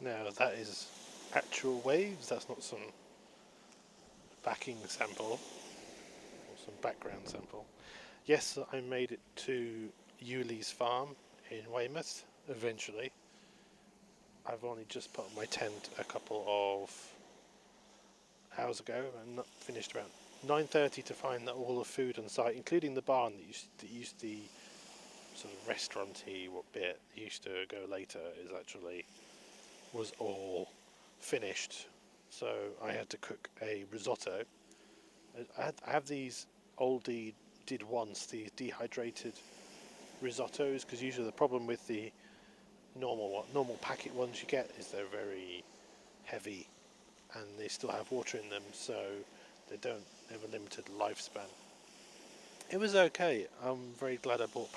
Now that is actual waves, that's not some backing sample or some background sample. Yes, I made it to Eweleaze Farm in Weymouth eventually. I've only just put up my tent a couple of hours ago and not finished about 9:30 to find that all the food on site, including the barn that used the sort of restaurant-y bit that used to go later, was all finished. So I had to cook a risotto. I have these oldie did once, these dehydrated risottos, because usually the problem with the normal packet ones you get is they're very heavy and they still have water in them, so they have a limited lifespan. It was okay. I'm very glad I bought.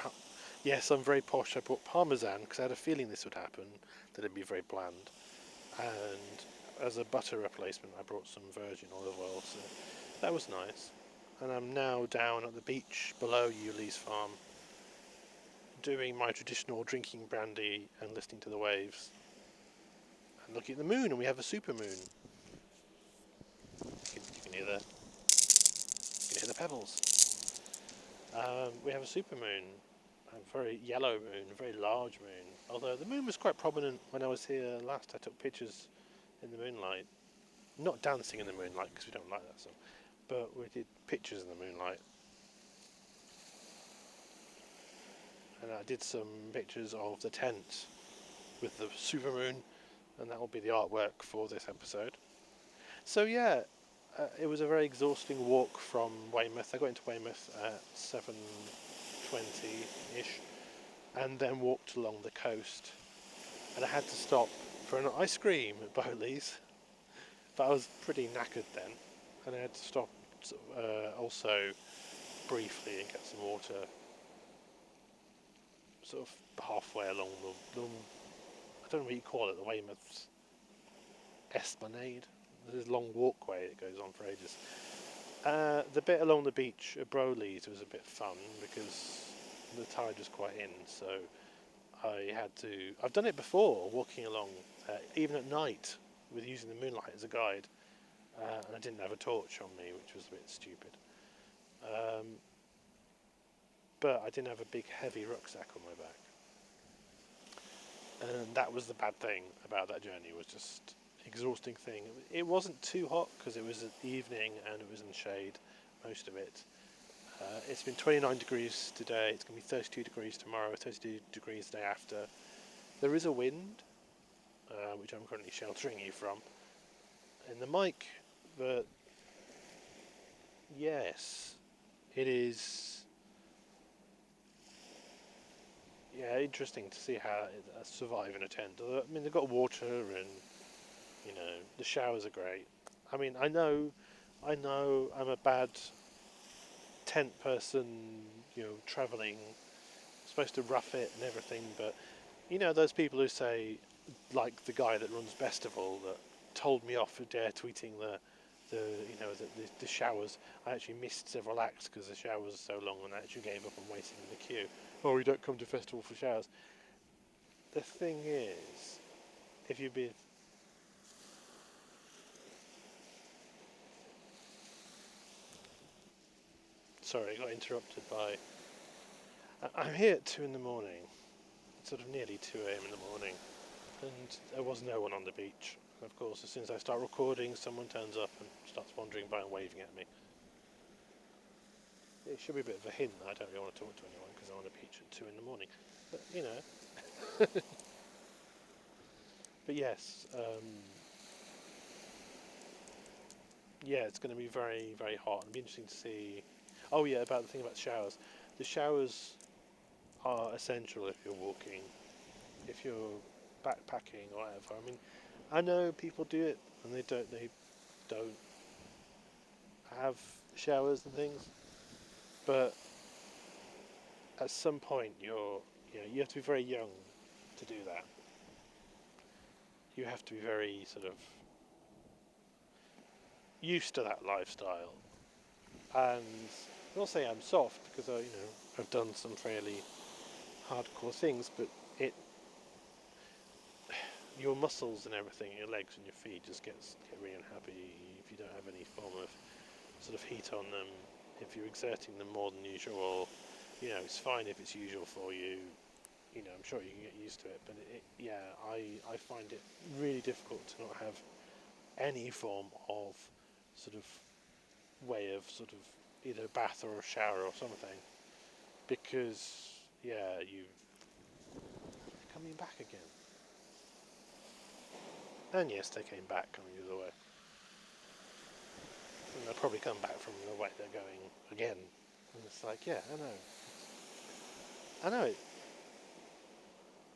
Yes, I'm very posh. I bought parmesan because I had a feeling this would happen, that it'd be very bland. And as a butter replacement, I brought some virgin olive oil, so that was nice. And I'm now down at the beach below Eweleaze Farm, doing my traditional drinking brandy and listening to the waves, and looking at the moon. And we have a supermoon. You can hear the pebbles. We have a supermoon, a very yellow moon, a very large moon. Although the moon was quite prominent when I was here last. I took pictures in the moonlight, not dancing in the moonlight because we don't like that song, but we did pictures in the moonlight. And I did some pictures of the tent with the supermoon, and that will be the artwork for this episode. So yeah, it was a very exhausting walk from Weymouth. I got into Weymouth at 7:20-ish, and then walked along the coast. And I had to stop for an ice cream at Eweleaze, but I was pretty knackered then, and I had to stop also briefly and get some water, sort of halfway along the I don't know what you call it, the Weymouth Esplanade. There's a long walkway that goes on for ages. The bit along the beach at Eweleaze was a bit fun because the tide was quite in, so I've done it before, walking along, even at night, with using the moonlight as a guide, and I didn't have a torch on me, which was a bit stupid. But I didn't have a big heavy rucksack on my back. And that was the bad thing about that journey, was just exhausting thing. It wasn't too hot because it was at the evening and it was in shade most of it. It's been 29 degrees today. It's going to be 32 degrees tomorrow, 32 degrees the day after. There is a wind, which I'm currently sheltering you from in the mic, but yes, it is. Yeah, interesting to see how it survive in a tent. I mean, they've got water and, the showers are great. I mean, I know I'm a bad tent person, travelling, supposed to rough it and everything, but, those people who say, like the guy that runs Bestival that told me off for dare tweeting the showers. I actually missed several acts because the showers were so long, and I actually gave up on waiting in the queue. Oh, we don't come to festival for showers. The thing is, if you've been... Sorry, I got interrupted by... I'm here at 2 in the morning. It's sort of nearly 2 a.m. in the morning, and there was no one on the beach. And of course, as soon as I start recording, someone turns up and starts wandering by and waving at me. It should be a bit of a hint that I don't really want to talk to anyone because I'm on the beach at 2 in the morning. But, but yes, yeah, it's going to be very, very hot. It'll be interesting to see. Oh yeah, about the thing about showers. The showers are essential if you're walking, if you're backpacking or whatever. I mean, I know people do it and they don't have showers and things, but at some point you have to be very young to do that. You have to be very sort of used to that lifestyle. And I'm not saying I'm soft because I've done some fairly hardcore things, but your muscles and everything, your legs and your feet just get really unhappy if you don't have any form of sort of heat on them. If you're exerting them more than usual, it's fine if it's usual for you. I'm sure you can get used to it, but I find it really difficult to not have any form of sort of way of sort of either a bath or a shower or something, because they're coming back again. And yes, they came back coming the other way. And they'll probably come back from the way they're going again. And it's like, yeah, I know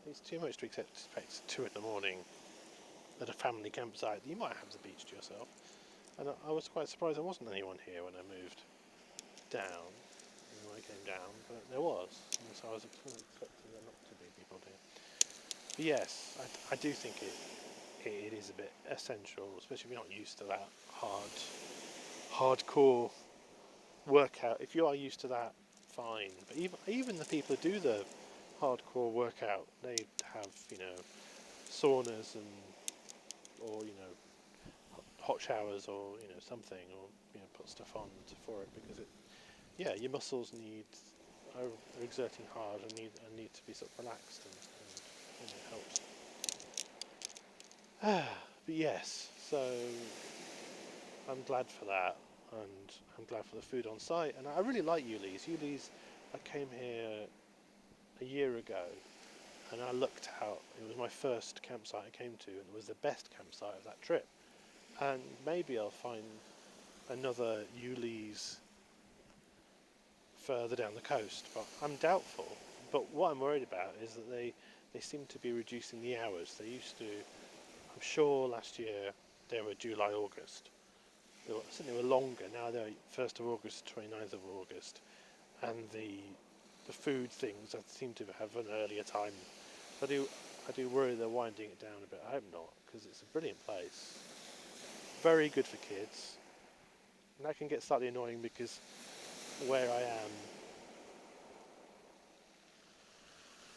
it's too much to expect 2 in the morning at a family campsite. You might have the beach to yourself. And I was quite surprised there wasn't anyone here when I moved down, when I came down, but there was. And so I was expecting there not to be people here. But yes, I do think it is a bit essential, especially if you're not used to that hardcore workout. If you are used to that, fine. But even the people who do the hardcore workout, they have saunas or hot showers or something, or put stuff on for it, because your muscles are exerting hard and need to be sort of relaxed, and it helps. But yes, so I'm glad for that, and I'm glad for the food on site, and I really like Eweleaze. Eweleaze, I came here a year ago, and I looked out. It was my first campsite I came to, and it was the best campsite of that trip. And maybe I'll find another Eweleaze further down the coast, but I'm doubtful. But what I'm worried about is that they seem to be reducing the hours. They used to, I'm sure last year they were July, August. I think they were longer. Now they're 1st of August, 29th of August. And the food things seem to have an earlier time. I do worry they're winding it down a bit. I hope not, because it's a brilliant place. Very good for kids. And that can get slightly annoying because where I am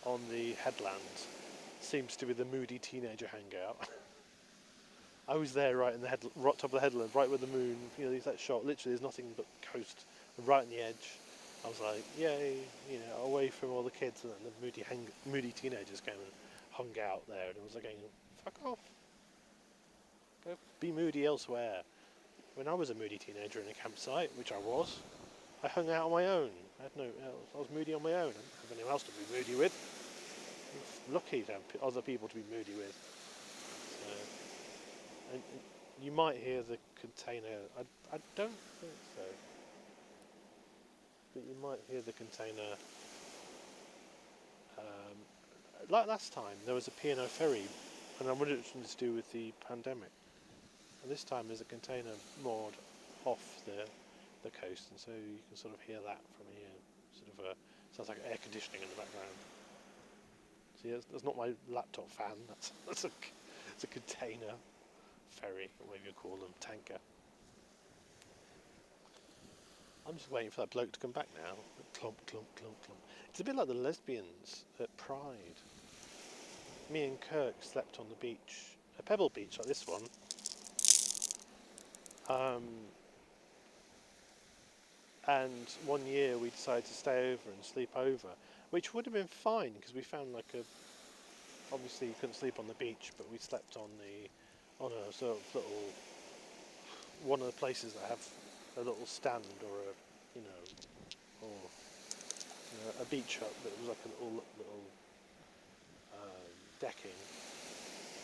on the headland seems to be the moody teenager hangout. I was there right in the right top of the headland, right where the moon, there's that shot, literally there's nothing but coast, right on the edge. I was like, yay, away from all the kids, and then the moody teenagers came and hung out there, and I was like going, fuck off. Go be moody elsewhere. When I was a moody teenager in a campsite, which I was, I hung out on my own. I was moody on my own. I didn't have anyone else to be moody with. I'm lucky to have other people to be moody with. So, and you might hear the container. I don't think so. But you might hear the container. Like last time, there was a P&O ferry, and I wondered if it was to do with the pandemic. And this time there's a container moored off the coast, and so you can sort of hear that from here. Sounds like air conditioning in the background. See, that's not my laptop fan. That's a container ferry, or whatever you call them, tanker. I'm just waiting for that bloke to come back now. Clomp, clomp, clomp, clomp. It's a bit like the lesbians at Pride. Me and Kirk slept on the beach, a pebble beach like this one. And one year we decided to stay over and sleep over, which would have been fine because we found obviously you couldn't sleep on the beach, but we slept on a sort of little, one of the places that have a little stand or a beach hut that was like a little decking.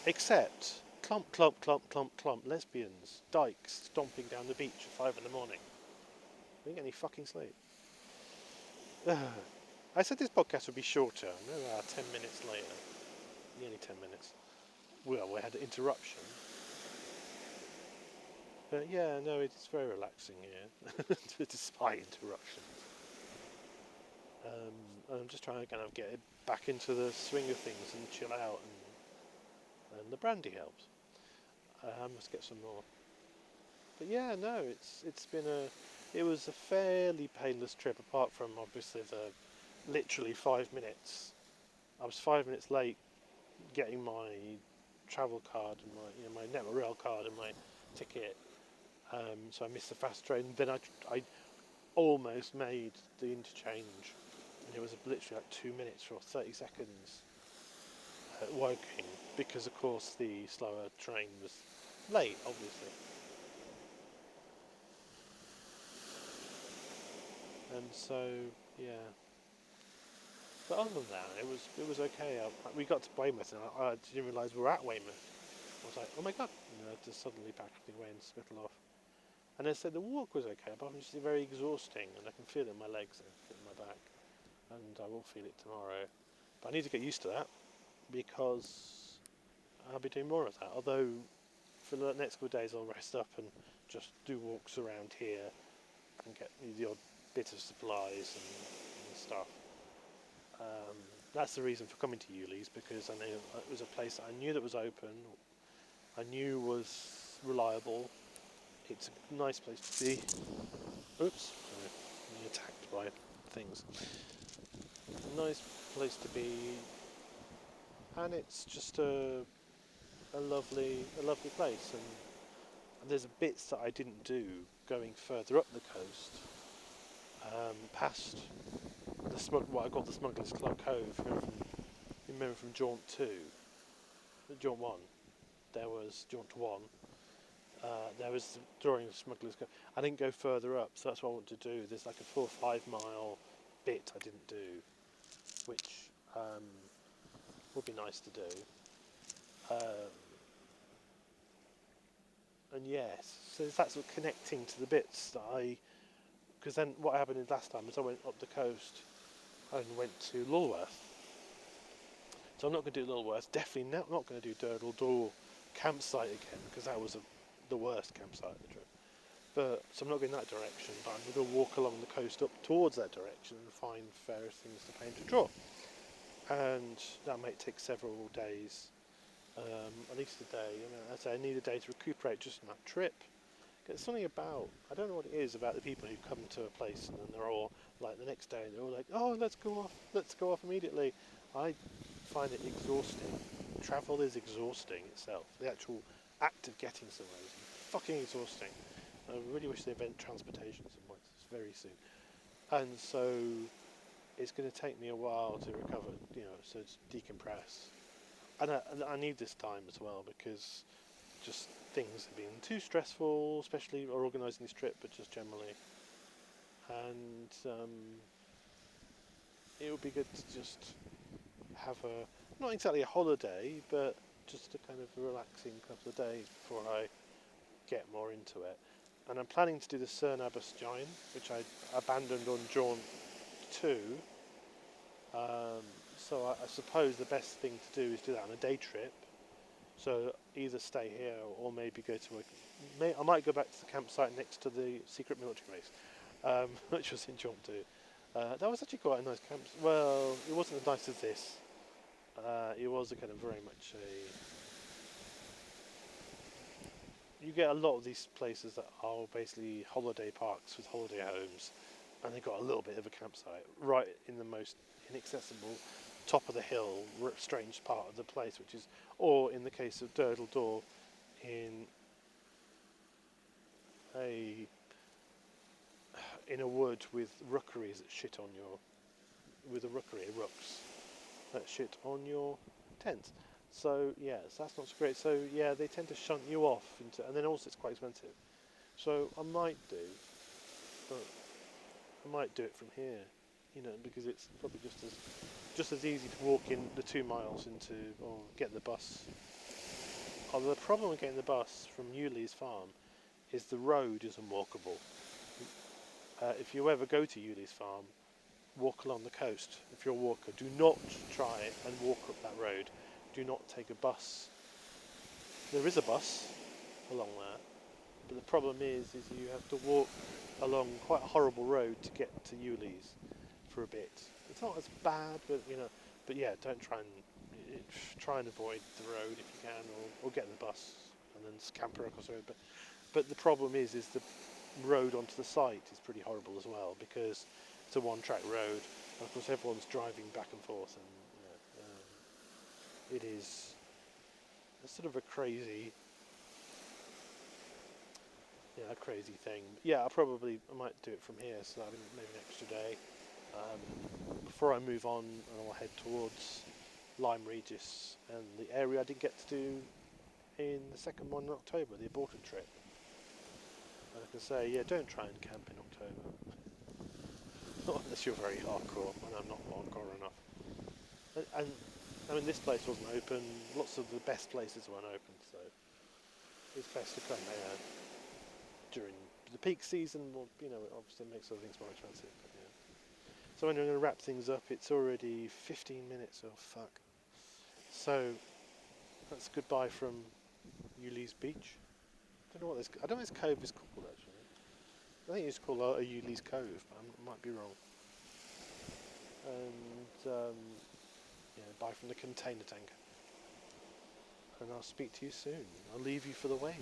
Except clomp, clomp, clomp, clomp, clomp, lesbians, dykes stomping down the beach at 5 in the morning. We didn't get any fucking sleep. I said this podcast would be shorter. No, 10 minutes later. Nearly 10 minutes. Well, we had an interruption. But yeah, no, it's very relaxing here, despite interruptions. I'm just trying to kind of get it back into the swing of things and chill out, and the brandy helps. I must get some more. But yeah, no, it was a fairly painless trip, apart from obviously literally 5 minutes. I was 5 minutes late getting my travel card and my Network Rail card and my ticket. So I missed the fast train. Then I almost made the interchange, and it was literally like 2 minutes or 30 seconds at Woking, because of course the slower train was late, obviously. And so yeah. But other than that, it was okay. We got to Weymouth, and I didn't realise we were at Weymouth. I was like, oh my god! Just suddenly packed everything away and scuttle off. And they said the walk was okay, but it was just very exhausting, and I can feel it in my legs and in my back, and I will feel it tomorrow. But I need to get used to that, because I'll be doing more of that. Although for the next couple of days I'll rest up and just do walks around here and get the odd bit of supplies and stuff. That's the reason for coming to Eweleaze, because I knew it was a place that I knew that was open, I knew was reliable. It's a nice place to be. Oops, sorry, I'm being attacked by things. Nice place to be, and it's just a lovely place. And there's bits that I didn't do going further up the coast, past what I call the Smuggler's Club Cove. Remember from Jaunt 2, Jaunt 1. There was Jaunt 1. There was during Smuggler's Cove. I didn't go further up, so that's what I want to do. There's like a 4 or 5 mile bit I didn't do, which would be nice to do. And yes, so that's sort of connecting to the bits that because then what happened last time is I went up the coast and went to Lulworth. So I'm not going to do Lulworth. Definitely not going to do Durdle Door campsite again, because that was the worst campsite of the trip. But so I'm not going that direction, but I'm going to walk along the coast up towards that direction and find various things to paint or draw. And that might take several days, at least a day. I say I need a day to recuperate just from that trip. There's something about, I don't know what it is about the people who come to a place and then they're all like the next day they're all like, oh, let's go off immediately. I find it exhausting. Travel is exhausting itself. The actual act of getting somewhere is fucking exhausting. I really wish they invent transportation somewhere very soon. And so it's going to take me a while to recover, so to decompress. And I need this time as well, because just things have been too stressful, especially organising this trip, but just generally. And it would be good to just have not exactly a holiday, but just a kind of relaxing couple of days before I get more into it. And I'm planning to do the Cernabus Giant, which I abandoned on Jaunt 2. So I suppose the best thing to do is do that on a day trip. So either stay here or maybe go to I might go back to the campsite next to the secret military base, which was in Jaunt 2. That was actually quite a nice camp. Well, it wasn't as nice as this. It was a kind of very much you get a lot of these places that are basically holiday parks with holiday homes, and they've got a little bit of a campsite right in the most inaccessible top of the hill, strange part of the place, which is, or in the case of Durdle Door, in a wood with rookeries that shit on with a rookery, rooks that shit on your tent. So yes, that's not so great. So yeah, they tend to shunt you off and then also it's quite expensive. So I might do it from here, because it's probably just as easy to walk in the 2 miles or get the bus. Although the problem with getting the bus from Eweleaze Farm is the road isn't walkable. If you ever go to Eweleaze Farm, walk along the coast. If you're a walker, do not try and walk up that road. Do not take a bus. There is a bus along there, but the problem is you have to walk along quite a horrible road to get to Eweleaze for a bit. It's not as bad, but yeah, don't try and avoid the road if you can, or get the bus and then scamper across the road. But the problem is the road onto the site is pretty horrible as well, because it's a one-track road, and of course everyone's driving back and forth, and it is It's sort of a crazy, yeah, a crazy thing. Yeah, I might do it from here, so that'll be maybe an extra day. Before I move on, and I'll head towards Lyme Regis and the area I didn't get to do in the second one in October, the aborted trip. And I can say, yeah, don't try and camp in October. Not unless you're very hardcore, and I'm not hardcore enough. And I mean, this place wasn't open. Lots of the best places weren't open, so it's best to come there during the peak season. Well, you know, it obviously makes other things more expensive. But yeah. So when we're going to wrap things up, it's already 15 minutes. Oh fuck! So that's goodbye from Eweleaze Beach. I don't know what this. I don't know what this cove is called actually. I think it's called a Eweleaze Cove, but I might be wrong. And yeah, bye from the container tanker. And I'll speak to you soon. I'll leave you for the waves.